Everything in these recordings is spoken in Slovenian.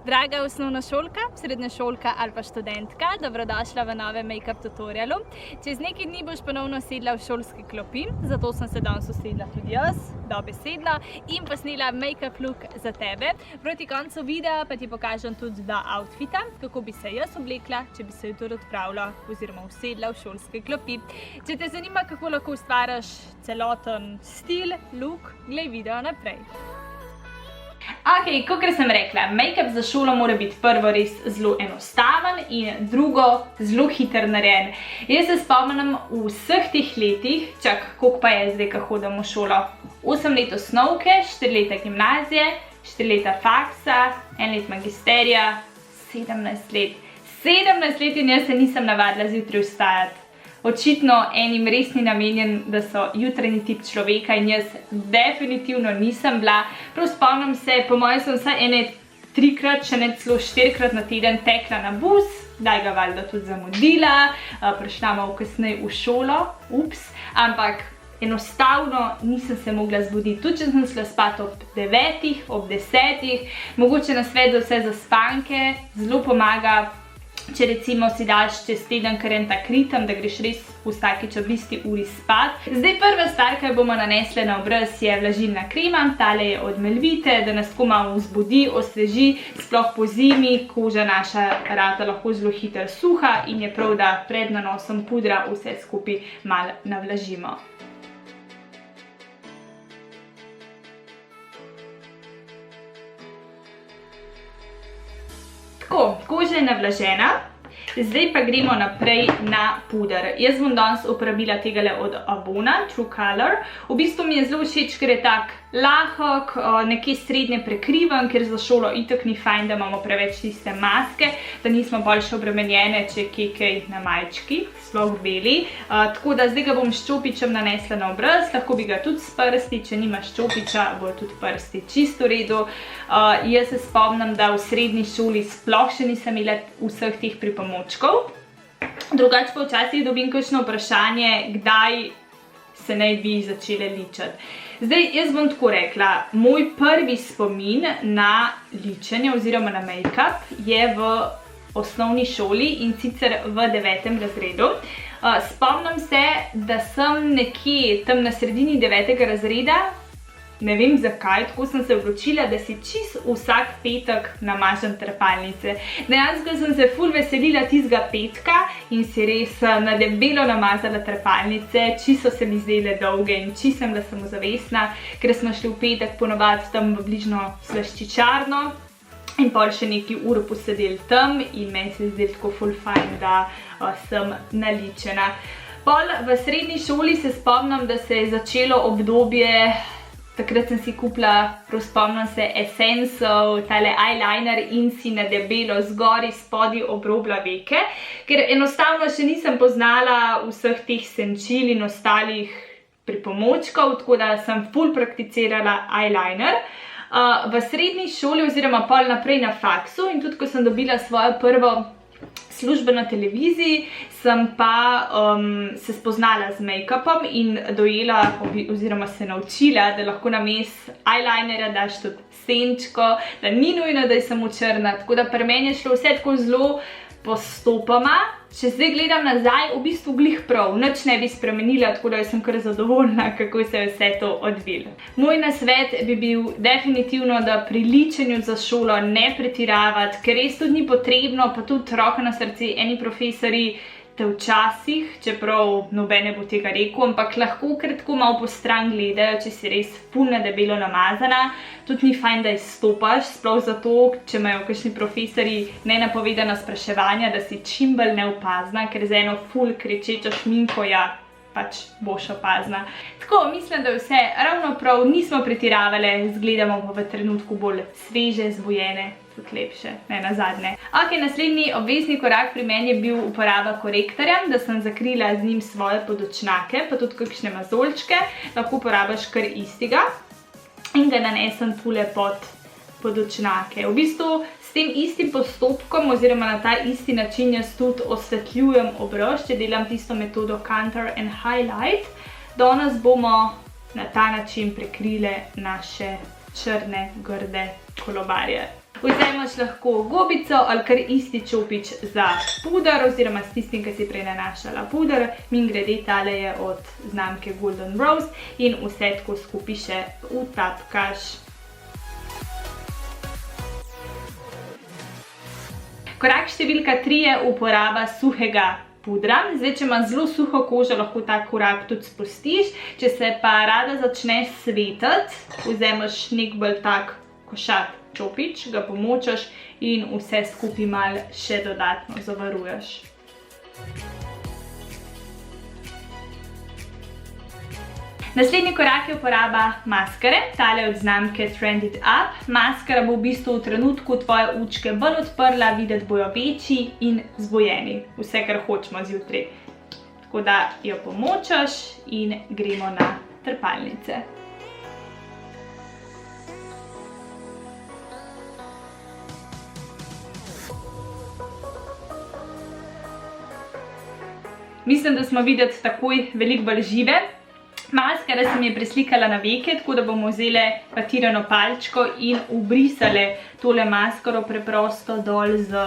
Draga osnovnošolka, srednješolka ali pa študentka, dobrodošla v novem make-up tutorialu. Čez nekaj dni boš ponovno sedla v šolski klopi, zato sem se danes usedla tudi jaz, dobesedno, in posnela make-up look za tebe. Proti koncu videa pa ti pokažem tudi dva outfita, kako bi se jaz oblekla, če bi se jutri odpravila oziroma usedla v šolske klopi. Če te zanima, kako lahko ustvariš celoten stil, look, glej video naprej. Ok, kakor sem rekla, make-up za šolo mora biti prvo res zelo enostaven in drugo zelo hiter narejen. Jaz se spomnim v vseh teh letih, koliko pa je zdaj, ko hodim v šolo. 8 let osnovke, 4 leta gimnazije, 4 leta faksa, 1 let magisterija, 17 let. 17 let in jaz se nisem navadila zjutraj vstajati. Očitno enim res ni namenjen, da so jutranji tip človeka in jaz definitivno nisem bila. Prav spomnim se, po mojem sem vsaj ene 3-krat, če ne celo 4-krat na teden tekla na bus, daj ga valjda tudi zamudila, prišla malo kasneje v šolo, ampak enostavno nisem se mogla zbuditi. Tudi če sem šla spat ob 9, ob 10, mogoče nasvet za vse zaspanke, zelo pomaga, če recimo si daš čez teden kar en tak ritem, da greš res vsakič ob isti uri spat. Zdaj prva stvar, ki bomo nanesle na obraz, je vlažilna krema. Tale je od Melvite, da nas tako malo vzbudi, osveži, sploh po zimi, koža naša rata lahko zelo hitro suha in je prav, da pred nanosom pudra vse skupaj malo navlažimo. Tako, koža je navlažena, zdaj pa gremo naprej na puder. Jaz bom danes uporabila tegale od Avona, True Color. V bistvu mi je zelo všeč, ker je tak lahek, nekje srednje prekriven, ker za šolo itak ni fajn, da imamo preveč tiste maske, da nismo bolj še obremenjene, če je kaj na majčki, sploh beli. Tako da zdaj ga bom s čopičem nanesla na obraz, lahko bi ga tudi s prsti, če nimaš čopiča, bo tudi prsti čisto v redu. Jaz se spomnim, da v srednji šoli sploh še nisem imela vseh teh pripomočkov. Drugače pa včasih dobim kakšno vprašanje, kdaj se naj bi začele ličiti. Zdaj, jaz bom tako rekla, moj prvi spomin na ličenje oziroma na make-up je v osnovni šoli in sicer v 9. razredu. Spomnim se, da sem nekje tam na sredini 9. razreda, ne vem zakaj, tako sem se odločila, da si čisto vsak petek namažem trepalnice. Dejansko sem se ful veselila tistega petka in si res na debelo namazala trepalnice, čisto se mi zdele dolge in čisto sem bila samozavestna, ker smo šli v petek ponovadi tam v bližnjo slaščičarno in pol še nekaj ur posedeli tam in meni se je zdelo tako ful fajn, da sem naličena. Pol v srednji šoli se spomnim, da se je začelo obdobje. Takrat sem si kupila, prav spomnim se, Essence-ov, tale eyeliner in si na debelo zgori spodaj obrobila veke, ker enostavno še nisem poznala vseh teh senčil in ostalih pripomočkov, tako da sem ful prakticirala eyeliner. V srednji šoli oziroma pol naprej na faksu in tudi ko sem dobila svojo prvo službo na televiziji, sem pa se spoznala z make-upom in dojela oziroma se naučila, da lahko namesto eyelinerja daš tudi senčko, da ni nujno, da je samo črna, tako da pri meni je šlo vse tako zelo postopoma. Če zdaj gledam nazaj, v bistvu glih prav, nič ne bi spremenila, tako da sem kar zadovoljna, kako se je vse to odvilo. Moj nasvet bi bil definitivno, da pri ličenju za šolo ne pretiravati, ker res tudi ni potrebno, pa tudi roko na srce, eni profesori te včasih, čeprav noben ne bo tega rekel, ampak lahko kar tako malo po stran gledajo, če si res ful na debelo namazana. Tudi ni fajn, da izstopaš, sploh zato, če imajo kakšni profesori nenapovedana spraševanja, da si čim bolj neopazna, ker za eno ful krečečo šminko pač boš opazna. Tako, mislim, da vse ravno prav, nismo pretiravale, izgledamo pa v trenutku bolj sveže, zbujene, tudi lepše, ne nazadnje. Ok, naslednji obvezni korak pri meni je bil uporaba korektorja, da sem zakrila z njim svoje podočnjake, pa tudi kakšne mazolčke, lahko uporabiš kar istega in ga nanesem tule pod podočnjake. V bistvu s tem istim postopkom oziroma na ta isti način jaz tudi osvetljujem obraz, če delam tisto metodo Contour and Highlight. Danes bomo na ta način prekrile naše črne, grde kolobarje. Vzameš lahko gobico ali kar isti čopič za puder oziroma s tistim, ki si prej nanašala puder. Mimogrede, tale je od znamke Golden Rose in vse tako skupaj še utapkaš. Korak številka 3 je uporaba suhega pudra. Zdaj, če imaš zelo suho kožo, lahko ta korak tudi spustiš. Če se pa rada začneš svetiti, vzameš nek bolj tak košat čopič, ga pomočaš in vse skupaj malo še dodatno zavaruješ. Naslednji korak je uporaba maskare, tale od znamke Trend It Up. Maskara bo v bistvu v trenutku tvoje očke bolj odprla, videti bojo večji in zbojeni. Vse, kar hočemo zjutraj. Tako da jo pomočaš in gremo na trepalnice. Mislim, da smo videti takoj veliko bolj žive. Maskara se mi je preslikala na veke, tako da bomo vzeli patirano palčko in ubrisali tole maskaro preprosto dol z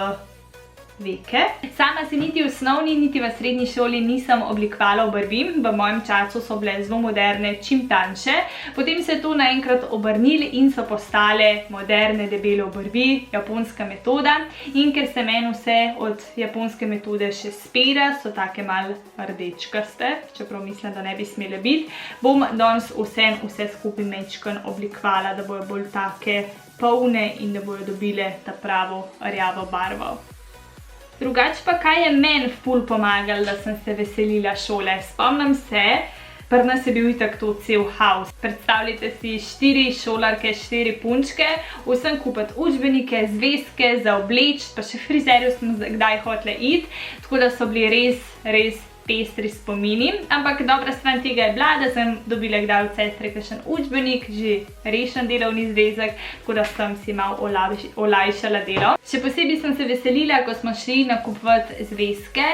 veke. Sama se niti v osnovni, niti v srednji šoli nisem oblikovala obrvi. V mojem času so bile zelo moderne, čim tanjše. Potem se je to naenkrat obrnilo in so postale moderne, debele obrvi, japonska metoda. In ker se meni vse od japonske metode še spera, so take malo rdečkaste, čeprav mislim, da ne bi smele biti, bom danes vse skupaj mečkan oblikovala, da bojo bolj take polne in da bojo dobile ta pravo rjavo barvo. Drugače pa, kaj je meni ful pomagalo, da sem se veselila šole? Spomnim se, pri nas je bil itak to cel haus. Predstavljajte si 4 šolarke, 4 punčke, vsem kupiti učbenike, zvezke za obleč, pa še frizerju smo kdaj hotele iti, tako da so bili res pestri spomini. Ampak dobra stran tega je bila, da sem dobila kdaj od sestre kakšen učbenik, že rešen delovni zvezek, tako da sem si malo olajšala delo. Še posebej sem se veselila, ko smo šli nakupovati zvezke.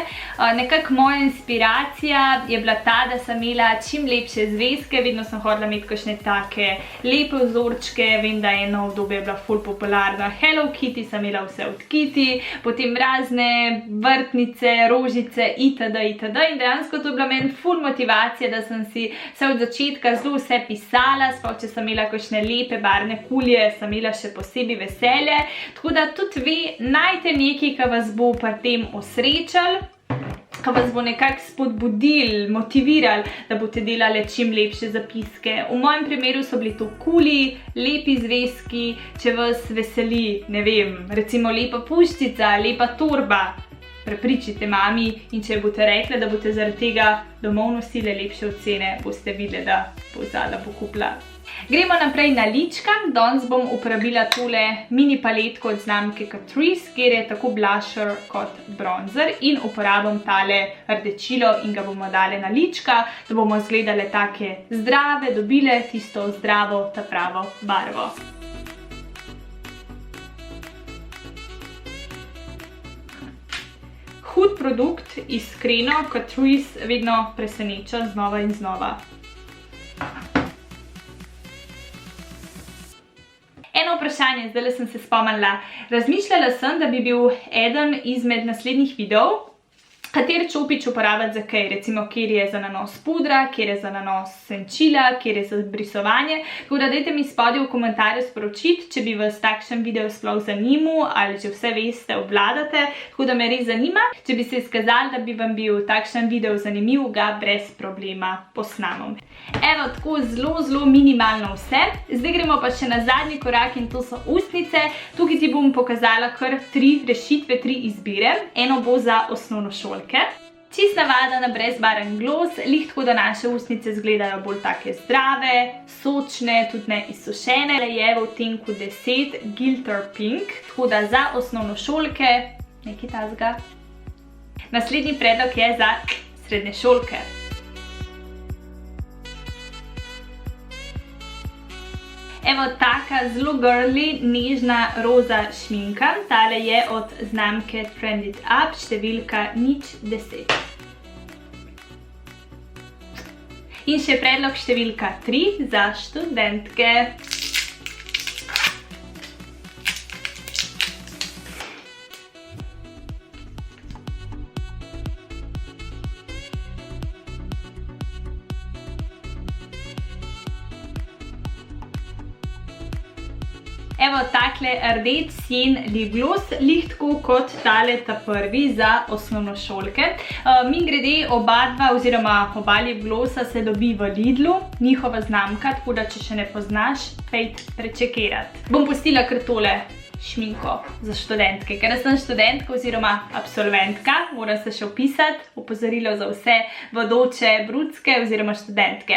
Nekako moja inspiracija je bila ta, da sem imela čim lepše zvezke, vedno sem hodila imeti kakšne take lepe vzorčke, vem, da eno obdobje je bila ful popularna Hello Kitty, sem imela vse od Kitty, potem razne vrtnice, rožice, itd. In dejansko to je bila meni ful motivacija, da sem si vse od začetka zelo vse pisala, sploh če sem imela kakšne lepe barvne kulje, sem imela še posebej veselje. Tako da tudi vi najte nekaj, ki vas bo pri tem osrečal, ki vas bo nekako spodbudil, motiviral, da boste delali čim lepše zapiske. V mojem primeru so bili to kuli, lepi zvezki, če vas veseli, ne vem, recimo lepa puščica, lepa torba. Prepričajte mami in če boste rekli, da boste zaradi tega domov nosili lepše ocene, boste videli, da bo zadnja pokupila. Gremo naprej na lička. Danes bom uporabila tole mini paletko od znamke Catrice, kjer je tako blusher kot bronzer in uporabim tale rdečilo in ga bomo dali na lička, da bomo izgledale take zdrave, dobile tisto zdravo, ta pravo barvo. Hud produkt, iskreno, Catrice vedno preseneča znova in znova. Eno vprašanje, zdaj sem se spomnila. Razmišljala sem, da bi bil eden izmed naslednjih videov, kateri čopič uporabiti za kaj, recimo, kjer je za nanos pudra, kjer je za nanos senčila, kjer je za brisovanje. Tako da dajte mi spodaj v komentarju sporočiti, če bi vas takšen video sploh zanimal ali že vse veste, obvladate. Tako da me res zanima. Če bi se izkazali, da bi vam bil takšen video zanimiv, ga brez problema posnamem. Evo, tako zelo minimalno vse. Zdaj gremo pa še na zadnji korak in to so ustnice. Tukaj ti bom pokazala kar 3 rešitve, 3 izbire. Eno bo za osnovnošolke. Čist navaden brezbaren glos, lih tako da naše ustnice izgledajo bolj take zdrave, sočne, tudi ne izsušene. Je v odtenku 10 Glitter Pink, tako da za osnovnošolke nekaj tazga. Naslednji predlog je za srednješolke. Evo taka zelo girly, nežna roza šminka. Tale je od znamke Trend It Up, številka 010. In še predlog številka 3 za študentke. Evo takle rdeč sjen lipgloss, lihtko kot tale ta prvi za osnovnošolke. Mimogrede oba lipglossa se dobi v Lidlu, njihova znamka, tako da če še ne poznaš, pejt prečekirat. Bom pustila kar tole šminko za študentke, ker sem študentka oziroma absolventka, moram se še opisati, opozorilo za vse bodoče brucke oziroma študentke.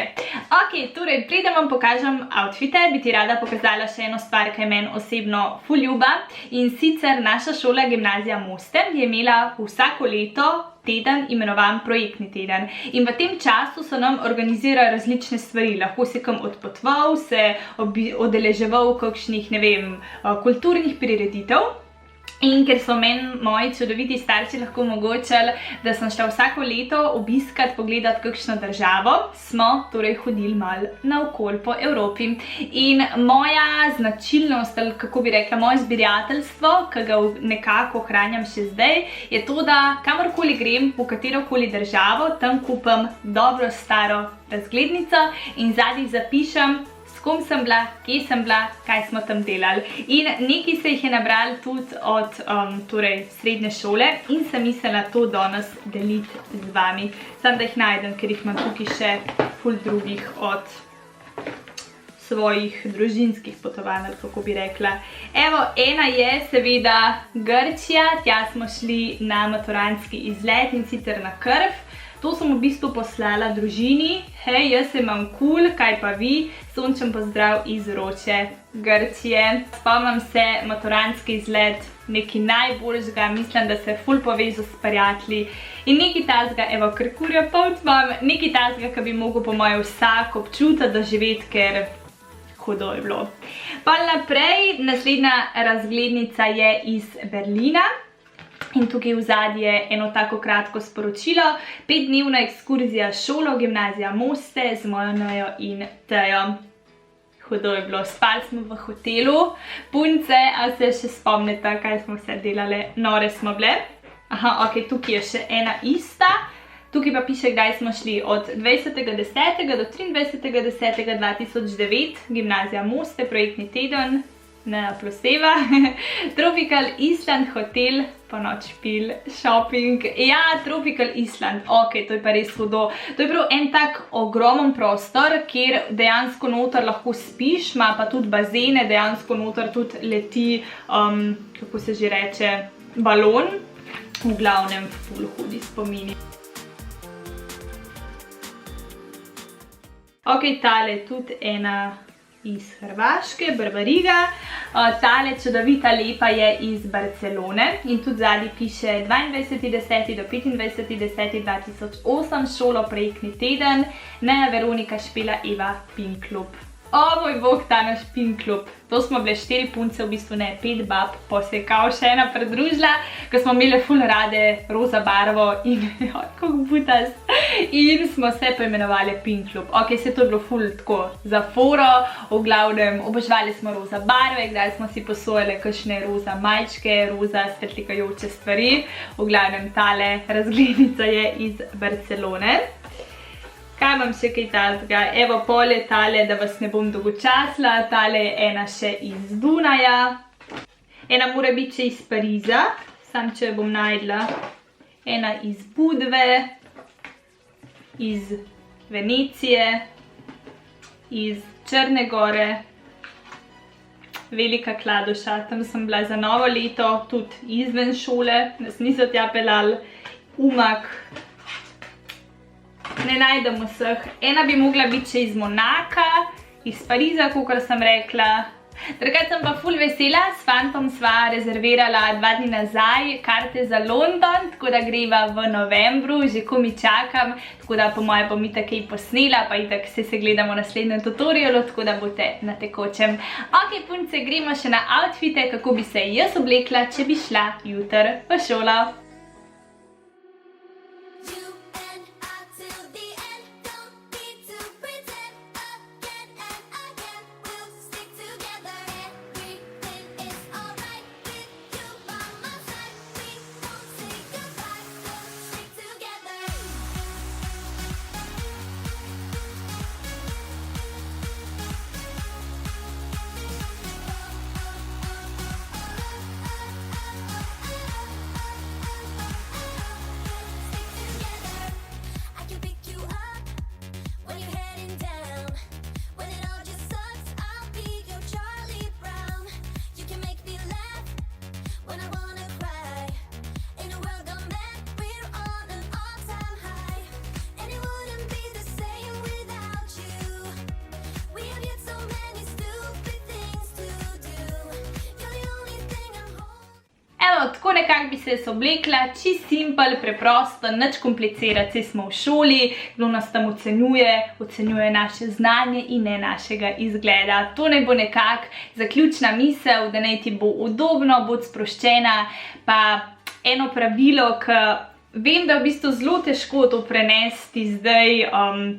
Ok, torej, preden vam pokažem outfite, bi ti rada pokazala še eno stvar, ki je meni osebno ful ljuba, in sicer naša šola Gimnazija Moste je imela vsako leto teden imenovan projektni teden. In v tem času so nam organizirali različne stvari. Lahko si kam odpotoval, se udeleževal kakšnih, ne vem, kulturnih prireditev. In ker so meni moji čudoviti starši lahko omogočili, da sem šla vsako leto obiskat, pogledat kakšno državo, smo torej hodili malo naokoli po Evropi. In moja značilnost, ali kako bi rekla, moje zbirateljstvo, ki ga nekako ohranjam še zdaj, je to, da kamorkoli grem, v katerokoli državo, tam kupim dobro staro razglednico in zadnji zapišem, s kom sem bila, kje sem bila, kaj smo tam delali. In nekaj se jih je nabrali tudi od srednje šole in sem mislila to danes deliti z vami. Samo da jih najdem, ker jih imam tukaj še ful drugih od svojih družinskih potovanj, ali kako bi rekla. Evo, ena je seveda Grčija, tja smo šli na maturantski izlet in sicer na Krf. To sem v bistvu poslala družini. Hej, jaz se imam cool, kaj pa vi? Sončen pozdrav iz vroče Grčije. Spomnim se, maturantski izlet, nekaj najboljšega, mislim, da se ful povezal s prijatelji. In nekaj tazga, evo, ker kurja polt imam, nekaj tazga, ki bi mogel po moje vsak občutiti, doživeti, ker hudo je bilo. Pa naprej, naslednja razglednica je iz Berlina. In tukaj v zadnji je eno tako kratko sporočilo. 5-dnevna ekskurzija s šolo Gimnazija Moste z mojo Nejo in Tejo. Hudo je bilo, spali smo v hotelu. Punce, a se še spomnite, kaj smo vse delali? Nore smo bile. Aha, ok, tukaj je še ena ista. Tukaj pa piše, kdaj smo šli, od 20.10. do 23.10.2009, Gimnazija Moste, projektni teden. Ne, ploseva. Tropical Island hotel, ponoč pil, shopping. Ja, Tropical Island, ok, to je pa res hudo. To je prav en tak ogromen prostor, kjer dejansko noter lahko spiš, ima pa tudi bazene, dejansko noter tudi leti, kako se že reče, balon. V glavnem, ful hudi spomini. Ok, tale je tudi ena iz Hrvaške, Barbariga. Tale čudovita lepa je iz Barcelone in tudi zadnji piše 22.10. do 25.10.2008, šolo projektni teden, Neja Veronika Špela Eva Pink Klub. O moj bog, ta naš Pink Klub. To smo bile 4 punce, v bistvu ne, 5 bab, pa se je kao še ena pridružila, ker smo imeli ful rade roza barvo in kako butas. In smo se poimenovali Pink Klub. Ok, se to je bilo ful tako za foro, v glavnem oboževali smo roza barve, kdaj smo si posojali kakšne roza majčke, roza svetlikajoče stvari. V glavnem tale razglednica je iz Barcelone. Kaj imam še kaj tazga? Evo, pol je tale, da vas ne bom dolgočasila, tale je ena še iz Dunaja. Ena mora biti še iz Pariza, sam če bom najdla. Ena iz Budve, iz Venecije, iz Črne Gore, Velika Kladuša, tam sem bila za novo leto, tudi izven šole, nas niso tja pelali, Umag. Ne najdem vseh. Ena bi mogla biti še iz Monaka, iz Pariza, kakor sem rekla. Drugače sem pa ful vesela, s fantom sva rezervirala 2 dni nazaj karte za London, tako da greva v novembru, že komi čakam, tako da po moje bom itak kaj posnela, pa itak se gledamo v naslednjem tutorialu, tako da boste na tekočem. Ok, punce, gremo še na outfite, kako bi se jaz oblekla, če bi šla jutri v šolo. Evo, tako nekako bi se oblekla, čist simpel, preprosto, nič komplicirati, saj smo v šoli, kdo nas tam ocenjuje naše znanje in ne našega izgleda. To naj bo nekako zaključna misel, da naj ti bo udobno, bod sproščena, pa eno pravilo, ki vem, da je v bistvu zelo težko to prenesti zdaj,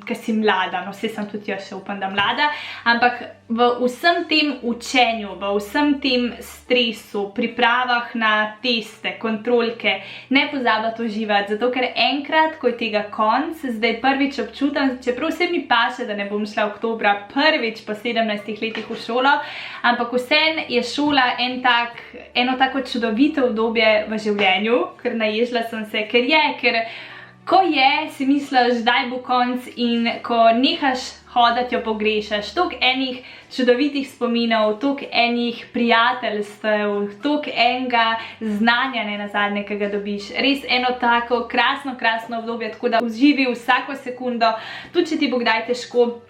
ko si mlada, no vse sem tudi jaz še upam, da mlada, ampak v vsem tem učenju, v vsem tem stresu, pripravah na teste, kontrolke, ne pozabiti uživati, zato ker enkrat, ko je tega konc, zdaj prvič občutam, čeprav vse mi paše, da ne bom šla oktobra prvič po 17 letih v šolo, ampak vseeno je šola eno tako čudovito obdobje v življenju, ker naježila sem se, ker ko si misliš, daj bo konc in ko nehaš hodati, jo pogrešaš. Toliko enih čudovitih spominov, toliko enih prijateljstev, toliko enega znanja nenazadnje, ki ga dobiš. Res eno tako krasno obdobje, tako da uživi vsako sekundo, tudi če ti bo kdaj težko.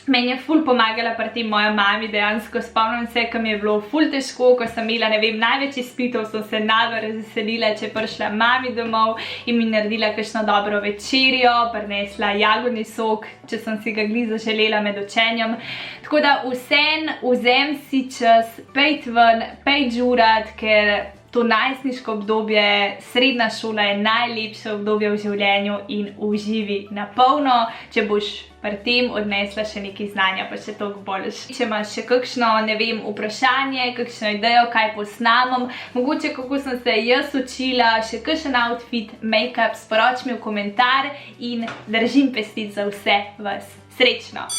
Meni je ful pomagala pri tem moja mami, dejansko spomnim se, ko mi je bilo ful težko, ko sem imela, ne vem, največ izpitov, sem se najbolj razveselila, če je prišla mami domov in mi naredila kakšno dobro večerjo, prinesla jagodni sok, če sem si ga glih zaželela med učenjem. Tako da vseeno vzem si čas, pejt ven, pejt žurat, ker to najstniško obdobje, srednja šola je najlepše obdobje v življenju in uživi na polno, če boš pri tem odnesla še nekaj znanja, pa še toliko boljš. Če imaš še kakšno, ne vem, vprašanje, kakšno idejo, kaj posnamem, mogoče kako sem se jaz učila, še kakšen outfit, make-up, sporoč mi v komentar in držim pesti za vse vas. Srečno!